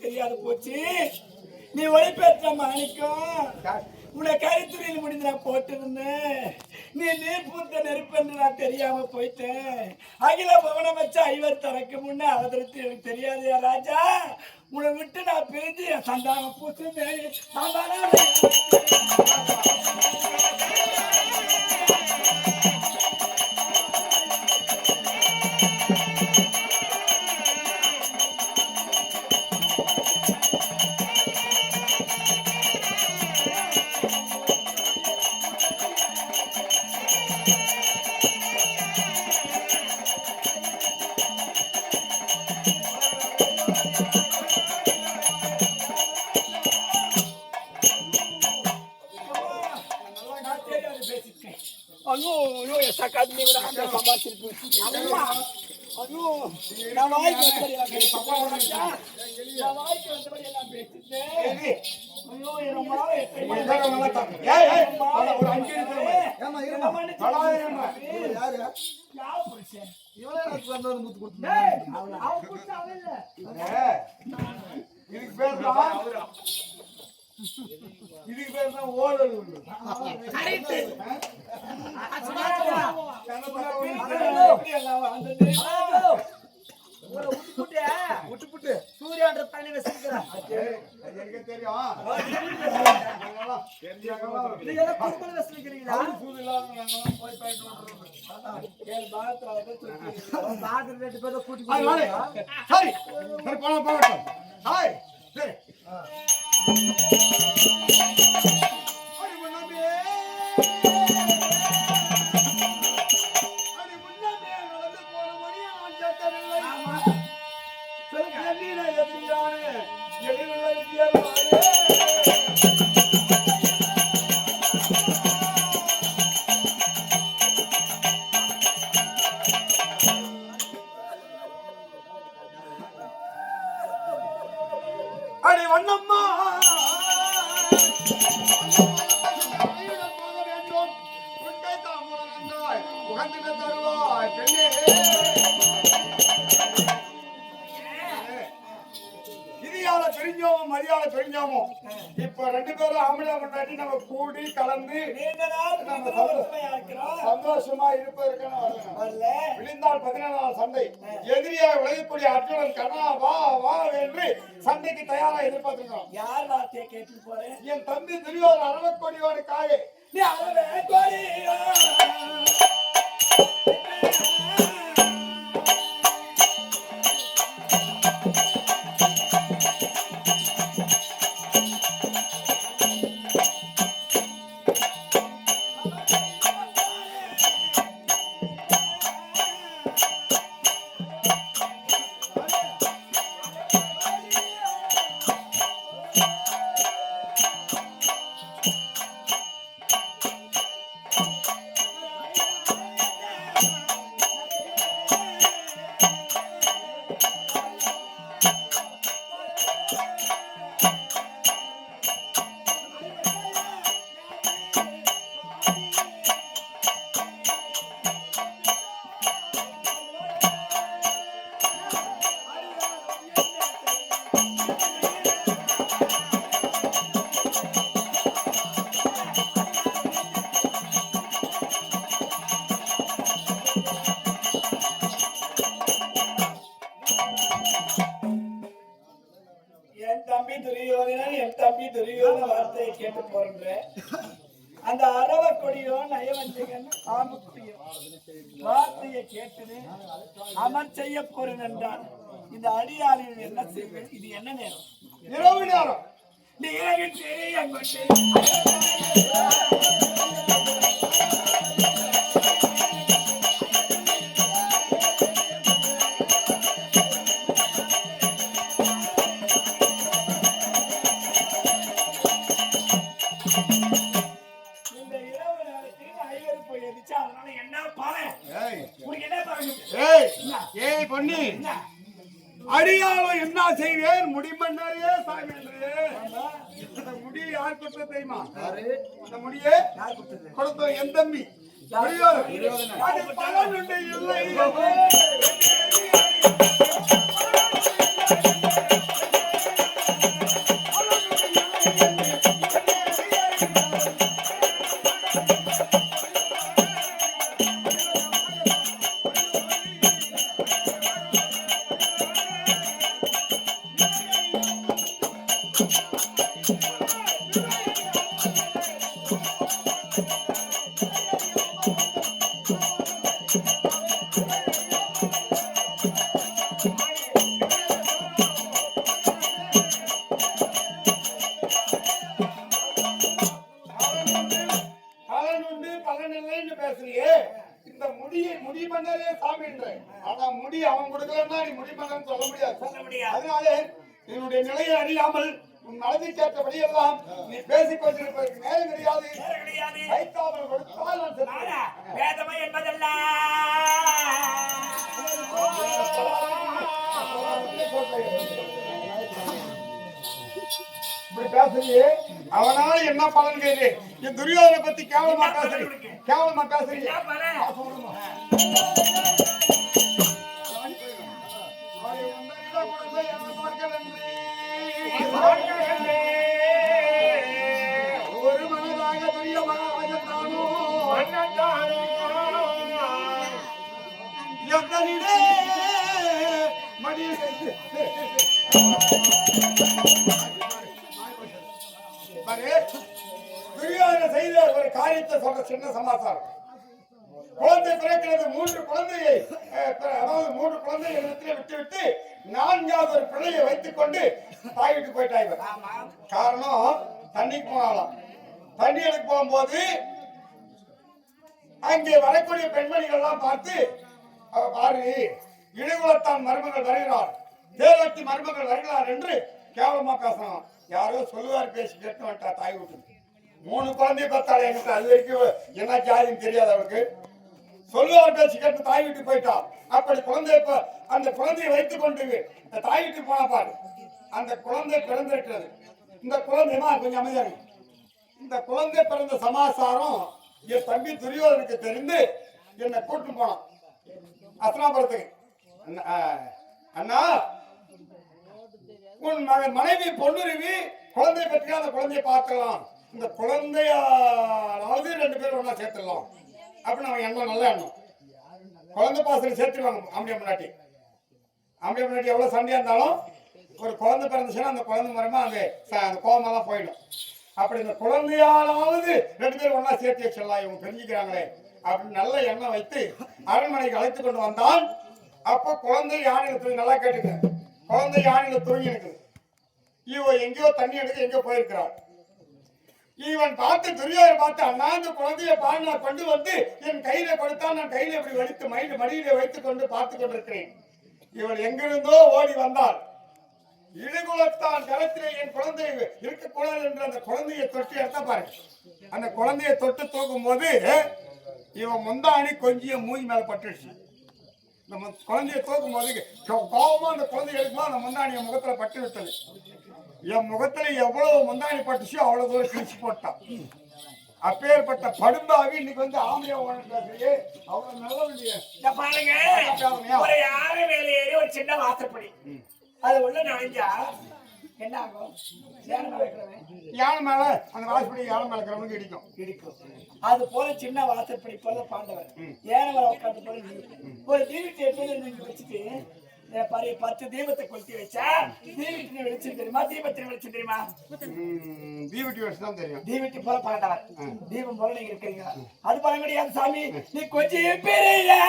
தெரியாது போச்சு. நீ ஒளிப்பேற்ற மாணிக்கம் உன்னை கரித்துறையில் முடிந்து நான் போட்டிருந்தேன். நீ நீர் பூத்த நெருப்பு என்று நான் தெரியாம போயிட்டேன். அகில பவனம் வச்ச 5 தரக்கு முன்னே அவதரித்து எனக்கு தெரியாது ராஜா. உன்னை விட்டு நான் பிரிஞ்சு என் சந்தானம் பூத்து இதுக்கு பேர் தான் ஓடல். சூர்யான்ற தண்ணி வச்சிருக்கிறேன் தெரியும். சரி முன்னாடி நம்ம கூடி கலந்து நீண்ட நாள் நம்ம சந்தோஷமா இருக்கிறோம். சந்தோஷமா இருப்பதற்கான வரல. விழுந்தால் 17 சண்டை எதிரியாக விளையக்கூடிய அர்ஜுனன் கண்ணா வா வா என்று சண்டைக்கு தயாரா எதிர்பார்த்திருக்கிறோம். யார் வார்த்தையை கேட்டு போறேன்? என் தம்பி துரியோதன் அரவக்கொடியோனுக்காக நீ அரவே கொடியோ. என் தம்பி துரியோதன வார்த்தையை கேட்டு போறேன். அந்த அரவ கொடியோ நயவஞ்சகன் ஆமுக்குடியோ வார்த்தையை கேட்டு அமர் செய்ய போறேன் என்றான். இந்த அடியாளில் என்ன செய்வேன்? இது என்ன நேரம்? இரவு நேரம். நீ இரவில் தெரிய அடியாளம் என்ன செய்வேன்? முடிமன்னரே சாமி. முடி யார் கொடுத்த தெரியுமா? அந்த முடியே கொடுத்த என் தம்பி துரியோதனன். அது பலனுண்டு இல்லை. இந்த முடியை முடிமன்னரே சாமி என்ற. ஆனா முடி அவன் கொடுக்கலன்னா நீ முடிமன்னன் சொல்ல முடியாது. அதனால என்னுடைய நிலையை அறியாமல் உன் மனதை கேட்டபடி எல்லாம் நீ பேசிக் கொண்டிருப்பதற்கு நேரம் கிடையாது. வைக்காமல் கொடுத்தால் நான் செல்வேன். வேதமை என்பதல்ல இப்படி பேசுறியே, அவனால என்ன பலன் கேது? என் துரியோதனை பத்தி கேவலமா பேசுறீங்க. கேவலமா பேசுறீங்க. ஒரு மனதாக துரிய மகாராஜத்தானோ எத்தனிடே மடியை துரியோதன செய்த ஒரு காரியத்தை சொல்ற சின்ன சமாச்சாரம். குழந்தை பிறக்கிறது. 3 குழந்தையை அதாவது 3 குழந்தையை இடத்துல விட்டு 4வது ஒரு பிள்ளையை வைத்துக் கொண்டு தாய் விட்டு போயிட்டாங்க. காரணம் தண்ணிக்கு போனாலாம். தண்ணி எடுக்க போகும்போது அங்கே வரக்கூடிய பெண்மணிகள் எல்லாம் பார்த்து பாரு இடைகுலத்தான் மருமகள் வருகிறார், தேவத்தி மருமகள் வருகிறார் என்று கேவலமா பேசலாம். யாரோ சொல்லுவார் பேசி கேட்டு வந்துட்டா தாய் விட்டு. 3 குழந்தைய பார்த்தாலே என்கிட்ட அது வரைக்கும் என்ன ஜாதின்னு தெரியாது அவருக்கு. சொல்லுவார் பேசி கேட்டு தாய் விட்டு போயிட்டா. அப்படி குழந்தை அந்த குழந்தையை வைத்துக் கொண்டு இந்த தாய் விட்டு போனா பாரு. அந்த குழந்தை பிறந்திருக்கிறது. இந்த குழந்தைமா கொஞ்சம் அமைதியா இருக்கு. இந்த குழந்தை பிறந்த சமாச்சாரம் என் தம்பி துரியோதனுக்கு தெரிந்து என்னை கூட்டு போனான் அஸ்தினாபுரத்துக்கு. அண்ணா உன் மனைவி பொண்ணுருவி குழந்தை பெற்று அந்த குழந்தையை பார்க்கலாம் இந்த குழந்தையாவது 2 பேரும் ஒண்ணா சேர்த்துடலாம் அப்படின்னு அவன் எண்ணம், நல்ல எண்ணம். குழந்தை பாசனை சேர்த்துருவாங்க ஆம்பளை முன்னாடி. ஆம்பளை முன்னாடி எவ்வளவு சண்டையா இருந்தாலும் ஒரு குழந்தை பிறந்துச்சுன்னா அந்த குழந்தை மரமா அந்த கோபமெல்லாம் போயிடும். அப்படி இந்த குழந்தையாலாவது 2 பேரும் ஒண்ணா சேர்த்து வச்சிடலாம், இவங்க தெரிஞ்சுக்கிறாங்களே அப்படின்னு நல்ல எண்ணம் வைத்து அரண்மனைக்கு அழைத்து கொண்டு வந்தான். அப்ப குழந்தை யானையில தூங்கி, நல்லா கேட்டுங்க, குழந்தை யானையில தூங்கி இருக்குது. இவன் எங்கேயோ தண்ணி எடுத்து எங்கேயோ போயிருக்கிறான். இவன் பார்த்து துரியோதனை பார்த்து, அண்ணா இந்த குழந்தைய பால் நான் கொண்டு வந்து என் கையில கொடுத்தான், நான் கையில இப்படி வலித்து மடியில வைத்துக் கொண்டு பார்த்து கொண்டிருக்கிறேன். இவள் எங்கிருந்தோ ஓடி வந்தாள். இடுகுலத்தான் களத்திலே என் குழந்தை இருக்கக்கூடாது என்று அந்த குழந்தையை தொட்டு எடுத்த பாருங்க. அந்த குழந்தையை தொட்டு தூக்கும் போது இவன் முந்தாணி கொஞ்சம் மூஞ்சி மேல பட்டுடுச்சு. நம்ம குழந்தைய தூக்கும் போது கோபமா அந்த குழந்தை எடுக்குமா அந்த முந்தாணி என் முகத்துல பட்டு விட்டது. என் முகத்துல எவ்வளவு முந்தாணி பட்டுச்சோ அவ்வளவு தூரம் கிழிச்சு போட்டான். அப்பேற்பட்ட படும்பாவி இன்னைக்கு வந்து ஆம்பளை ஓடுறாரு. அவ்வளவு நல்ல பாருங்க, ஒரு யானை மேல ஏறி ஒரு சின்ன வாசப்படி அது உள்ள நுழைஞ்சா என்ன ஆகும்? யானை மேல அந்த வாசப்படி யானை மேல இருக்கிறவனுக்கு இடிக்கும். அது போல சின்ன வாசப்படி போல பாண்டவர் ஏன மேல உட்காந்து போல ஒரு தீபத்தை எப்படி வச்சுட்டு 10 தீபத்தை கொளுத்தி வச்சா தீபத்தின் வெளிச்சம் தெரியுமா? தீபத்தின் வெளிச்சம் தெரியுமா? தீபத்தி வெளிச்சம் தான் தெரியும். தீபத்தி போல பாண்டவர் தீபம் போல நீங்க இருக்கிறீங்க. அது பண்ண முடியாது சாமி, நீ கொஞ்சம் பெரிய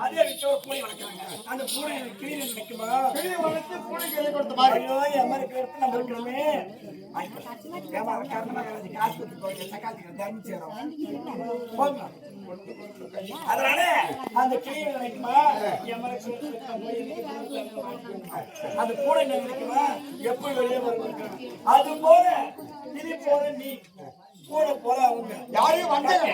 அதே வச்சு ஒரு பூனை வளர்க்குறாங்க. அந்த பூனை கிளீன் நினைக்குமா? கிளி வளர்த்து பூனை கையை கொடுத்த மாதிரி. ஐயோ என் மாதிரி எடுத்து நம்ம இருக்கிறோமே காசு கொடுத்து போய் சக்காத்துக்கு தர்மம் செய்யறோம் போங்க. அதனால அந்த கிளீன் நினைக்குமா? என் மாதிரி அந்த பூனை நினைக்குமா? எப்படி வெளியே வருவாங்க? அது போல கிளி போல நீ கூட போல அவங்க யாரையும் வந்தாங்க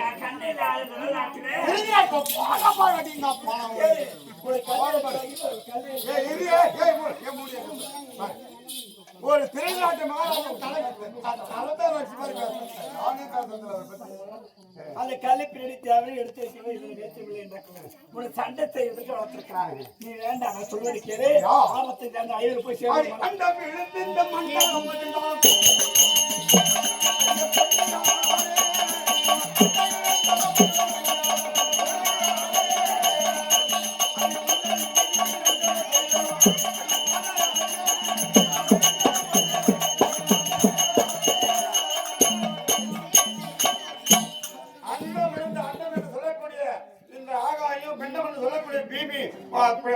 ஒரு திருநாட்டு அந்த கல்வி பின்னாடி தேவை எடுத்து வைக்கவே உனக்கு சண்டை செய்யறதுக்கு வளர்த்துருக்கிறாங்க. நீ வேண்டாம் சொல்லுவது கேளு. 55 போய் சேரும்.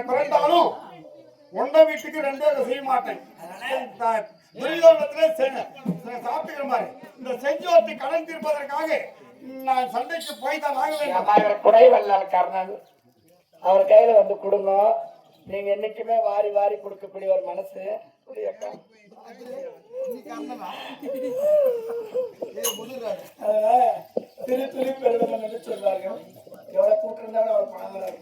பிறந்தாலும் ஒன்றை வீட்டுக்கு 2 செய்ய மாட்டேன். துரியோதனத்திலே சாப்பிட்டுக்கிற மாதிரி இந்த செஞ்சோத்தை கடன் தீர்ப்பதற்காக நான் சண்டைக்கு போய் தான் ஆக வேண்டும். குறைவல்ல கர்ணன் அவர் கையில வந்து கொடுங்க. நீங்க என்னைக்குமே வாரி வாரி கொடுக்கக்கூடிய ஒரு மனசு திரு பெருவன் என்று சொல்வார்கள். எவ்வளவு கூட்டிருந்தாலும் அவர்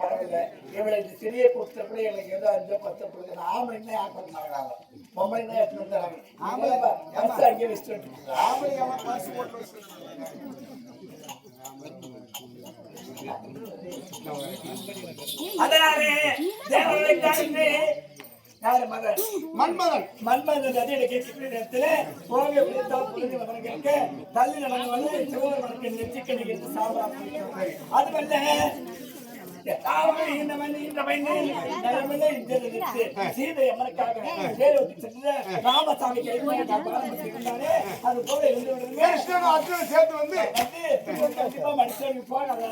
பணம் இல்லை. இவளை இந்த சிறிய கூட்டத்தை கூட எங்களுக்கு ஏதோ 5-10 கொடுக்குது. ஆம்பளை தான் யார் பண்ணாங்க, பொம்பளை தான் எடுத்துட்டு வந்தாங்க. அங்கேயே வச்சுட்டு அதனாலே மன்மதன் நதியில கேட்கிற நேரத்துல போக புரிஞ்சு வந்தவங்க தள்ளி நடந்து வந்து சிவபெருமானுக்கு நெற்றிக்கணி எடுத்து சாப்பிடாம அது வந்து இந்த மண்ணு நிலமெல்லாம் இந்திருந்து சீதை அம்மனுக்காக வேலை வச்சு சென்று ராமசாமி இருந்தாரு. அது போல இருந்து கிருஷ்ணன் அர்ஜுனன் சேர்த்து வந்து கண்டிப்பா மனுஷனுக்கு போனாங்க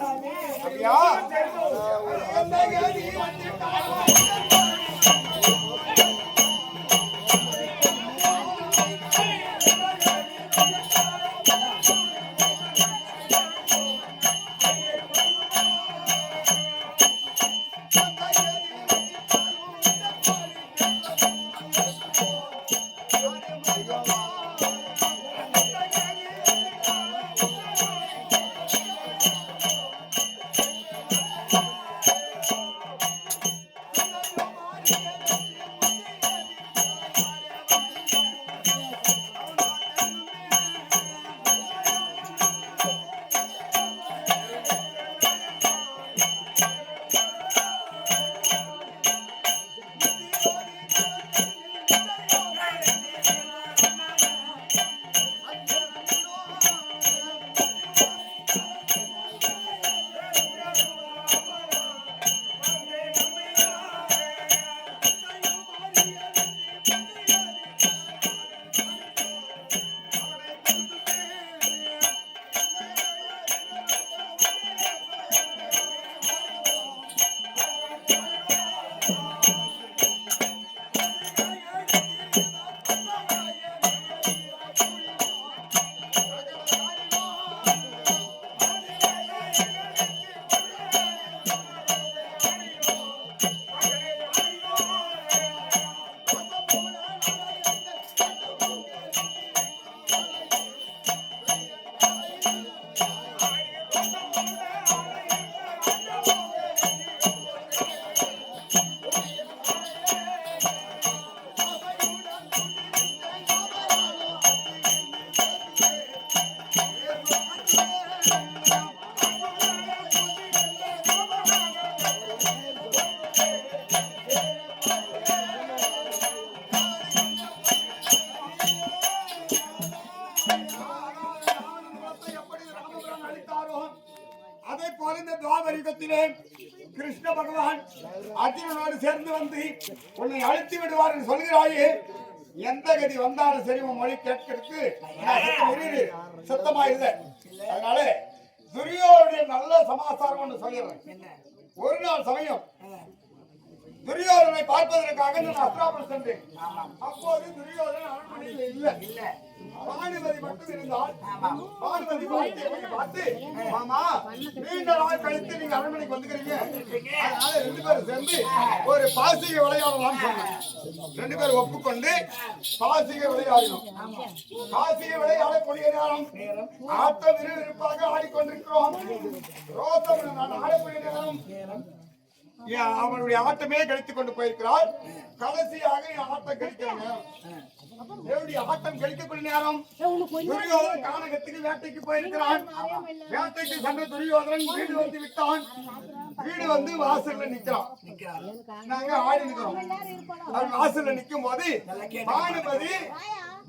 சாமி. அப்படியா? அதை போல இந்த துவாபரிகத்திலே கிருஷ்ண பகவான் அர்ஜுனனோடு சேர்ந்து வந்து உன்னை அழித்து விடுவார் என்று சொல்கிறாயே. எந்த கதி வந்தாலும் சரி உன் மொழி கேட்கறதுக்கு சத்தமா இல்லை. அதனால துரியோனுடைய நல்ல சமாச்சாரம் ஒன்று சொல்லிடுறேன். ஒரு நாள் சமயம் துரியோதனை பார்ப்பதற்காக நான் அஸ்திராபுரம் சென்றேன். அப்போது துரியோதனன் அரண்மனையில் இல்லை. பானுமதி மட்டும் இருந்தால் பானுமதி பார்த்து, மாமா நீண்ட நாள் கழித்து நீங்க அரண்மனைக்கு வந்துக்கிறீங்க, அதனால 2 பேரும் சேர்ந்து ஒரு பாசிகை விளையாடலாம் சொன்னேன். 2 பேரும் ஒப்புக்கொண்டு பாசிகை விளையாடினோம். பாசிகை விளையாடக்கூடிய நேரம் ஆட்டம் விறுவிறுப்பாக ஆடிக்கொண்டிருக்கிறோம். ரோசம் நான் ஆடக்கூடிய நேரம் அவனுடைய ஆட்டமே கழித்துக் கொண்டு போயிருக்கிறார். கடைசியாக ஆட்டம் கழிக்கிற நேரம், ஆட்டம் கழிக்கக்கூடிய நேரம் துரியோதனன் கானகத்துக்கு வேட்டைக்கு போயிருக்கிறான். வேட்டைக்கு சென்ற துரியோதனன் வீடு வந்து விட்டான். வீடு வந்து வாசல்ல நிக்கிறான். நாங்க ஆடி நிக்கிறோம். அவன் வாசல்ல நிக்கும் போது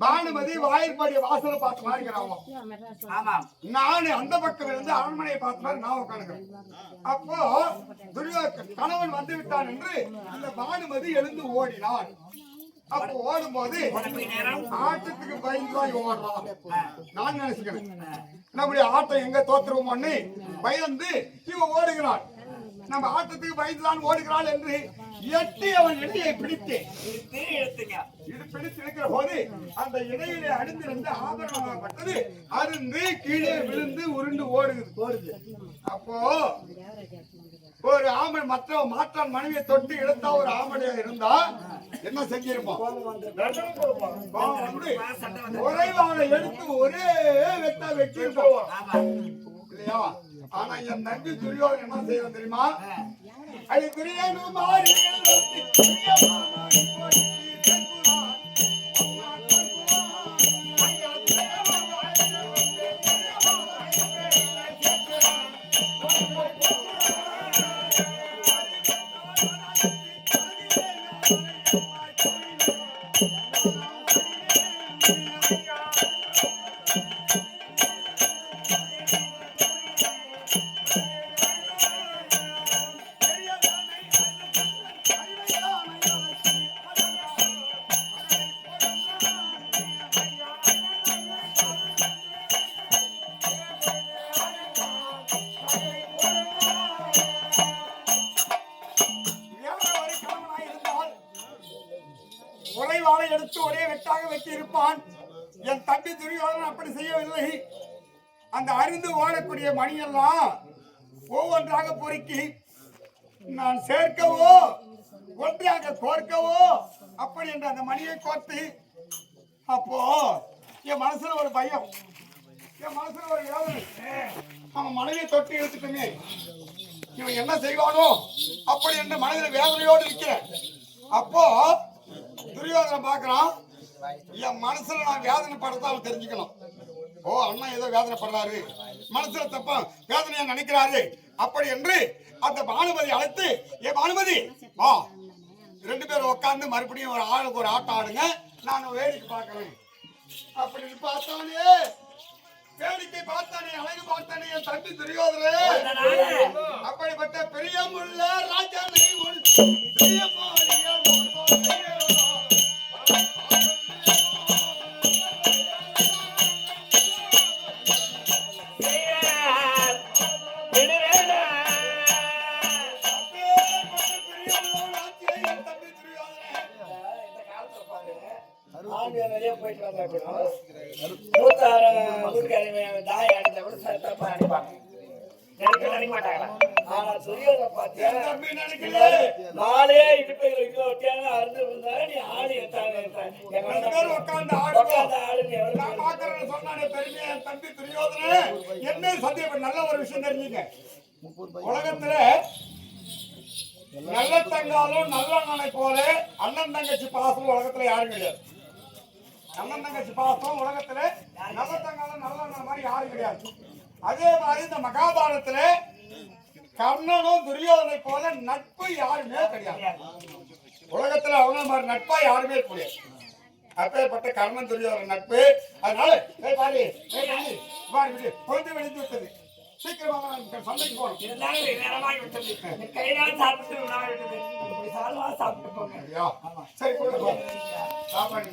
பானுமதி வாயிற்படிய வாசலை பார்த்து மாறிக்கிறான். நானு அந்த பக்கம் இருந்து அரண்மனையை பார்த்து மாதிரி நான் உட்காந்துக்கிறேன். அப்போ கணவன் வந்து விட்டான் என்று அந்த பானுமதி எழுந்து ஓடினான். அப்ப ஓடும் போது ஆட்டத்துக்கு பயந்து ஓடுறான். நான் நினைச்சுக்கிறேன் நம்முடைய ஆட்டம் எங்க தோற்றுவோம்னு பயந்து இவன் ஓடுகிறான். நம்ம ஆட்டத்துக்கு பயந்துதான் ஓடுகிறாள் என்று எட்டி அவன் இடையை பிடித்து இருக்கிற போது அந்த இடையிலே அடிந்திருந்த ஆபரணமாகப்பட்டது அருந்து கீழே விழுந்து உருண்டு ஓடுது. அப்போ ஒரு ஆமன் மாற்றான் மனைவியை தொட்டு இழுத்தா ஒரு ஆமனையா இருந்தா என்ன செஞ்சிருப்போம்? உறைவான எடுத்து ஒரே வெட்டா வெட்டிருப்போம் இல்லையா? ஆனா என் நன்றி துரியோதனன் என்ன செய்யணும் தெரியுமா? அது துரியனும் மாறி ஒரே வாளை எடுத்து ஒரே வெட்டாக வெட்டி இருப்பான். என் தம்பி துரியோதனன் அப்படி செய்யவில்லை. அந்த அறிந்து ஓடக்கூடிய மணியெல்லாம் ஒவ்வொன்றாக பொறுக்கி நான் சேர்க்கவோ ஒன்றாக கோர்க்கவோ அப்படி என்று அந்த மணியை கோர்த்து, அப்போ என் மனசுல ஒரு பயம், என் மனசுல ஒரு யோசனை. அவன் மனைவியை தொட்டு எடுத்துட்டுமே இவன் என்ன செய்வானோ அப்படி என்று மனதில் வேதனையோடு இருக்கிறேன். அப்போ துரியோதனன் பார்க்கிறான், என் மனசுல நான் வேதனை படுறத அவன் தெரிஞ்சுக்கணும். ஓ, அண்ணன் ஏதோ வேதனைப்படுறாரு, மனசுல தப்பா வேதனையா நினைக்கிறாரு அப்படி என்று அந்த பானுமதி அழைத்து, ஏ பானுமதி வா, 2 பேரும் உட்கார்ந்து மறுபடியும் ஒரு ஆளுக்கு ஒரு ஆட்டம் ஆடுங்க, நான் வேடிக்கை பார்க்கிறேன் அப்படின்னு பார்த்தானே. வேடிக்கை பார்த்தானே, அழகு பார்த்தானே என் தம்பி துரியோதனே. அப்படிப்பட்ட பிரியமுள்ள ராஜனை உன் நிறைய போயிட்டு வந்தா கூட மூத்தார தாய் அடிச்சா கூட தப்பா அடிப்பாங்க, நினைக்க மாட்டாங்களா? ஆனா துரியோதனை பாத்தியா, நாளே இடுப்பைகளை ஒட்டியான அருந்து இருந்தா நீ ஆடு உட்கார்ந்து சொன்னானே பெருமையா என் தம்பி துரியோதனே. என்ன சந்தேகம், நல்ல ஒரு விஷயம் தெரிஞ்சுங்க. உலகத்துல நல்ல தங்காலும் நல்ல அண்ணனை போல அண்ணன் தங்கச்சி பாசம் உலகத்துல யாரும் கிடையாது. அண்ணன் தங்கச்சி பாசம் உலகத்துல நல்ல தங்காலும் நல்ல அண்ணன் மாதிரி யாரும் கிடையாது. அதே மாதிரி இந்த மகாபாரதத்துல கர்ணனும் துரியோதனை போல நட்பு யாருமே கிடையாது. உலகத்துல அவங்க மாதிரி நட்பா யாருமே கிடையாது. அப்பேற்பட்ட கர்ணன் துரியோதன நட்பு. அதனால கொஞ்சம் வெளிந்து விட்டது, சீக்கிரமாக சண்டைக்கு போறோம். சாப்பிட்டு போங்க. சரி, சாப்பாடு